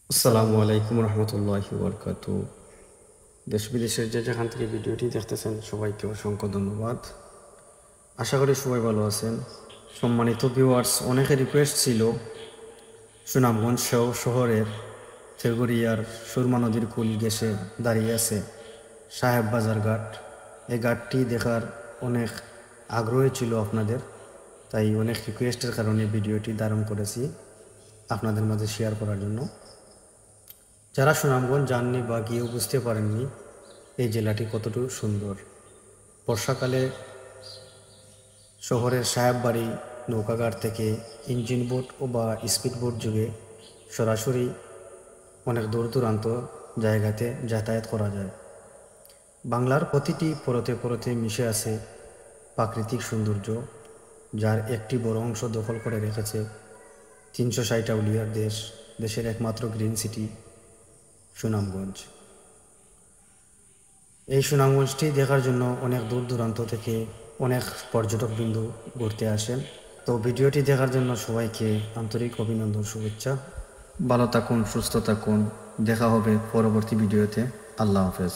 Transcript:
আসসালামু আলাইকুম রহমতুল্লাহি বরকাতু। দেশ বিদেশের যে যেখান থেকে ভিডিওটি দেখতেছেন সবাইকে অসংখ্য ধন্যবাদ। আশা করি সবাই ভালো আছেন। সম্মানিত ভিউয়ার্স, অনেকের রিকোয়েস্ট ছিল সুনামগঞ্জ শহরের তেঘরিয়ার সুরমা নদীর কুল ঘেঁষে দাঁড়িয়ে আছে সাহেব বাজার ঘাট। এই ঘাটটি দেখার অনেক আগ্রহী ছিল আপনাদের, তাই অনেক রিকোয়েস্টের কারণে ভিডিওটি ধারণ করেছি আপনাদের মাঝে শেয়ার করার জন্য। যারা সুনামগঞ্জ যাননি বা গিয়েও বুঝতে পারেননি এই জেলাটি কতটুকু সুন্দর। বর্ষাকালে শহরের সাহেববাড়ি নৌকাঘাট থেকে ইঞ্জিন বোট ও বা স্পিড বোট যোগে সরাসরি অনেক দূর দূরান্ত জায়গাতে যাতায়াত করা যায়। বাংলার প্রতিটি পরতে পরতে মিশে আছে প্রাকৃতিক সৌন্দর্য, যার একটি বড় অংশ দখল করে রেখেছে 360 আউলিয়ার দেশের একমাত্র গ্রিন সিটি সুনামগঞ্জ। এই সুনামগঞ্জটি দেখার জন্য অনেক দূর দূরান্ত থেকে অনেক পর্যটকবৃন্দু ঘুরতে আসেন। তো ভিডিওটি দেখার জন্য সবাইকে আন্তরিক অভিনন্দন, শুভেচ্ছা। ভালো থাকুন, সুস্থ থাকুন। দেখা হবে পরবর্তী ভিডিওতে। আল্লাহ হাফেজ।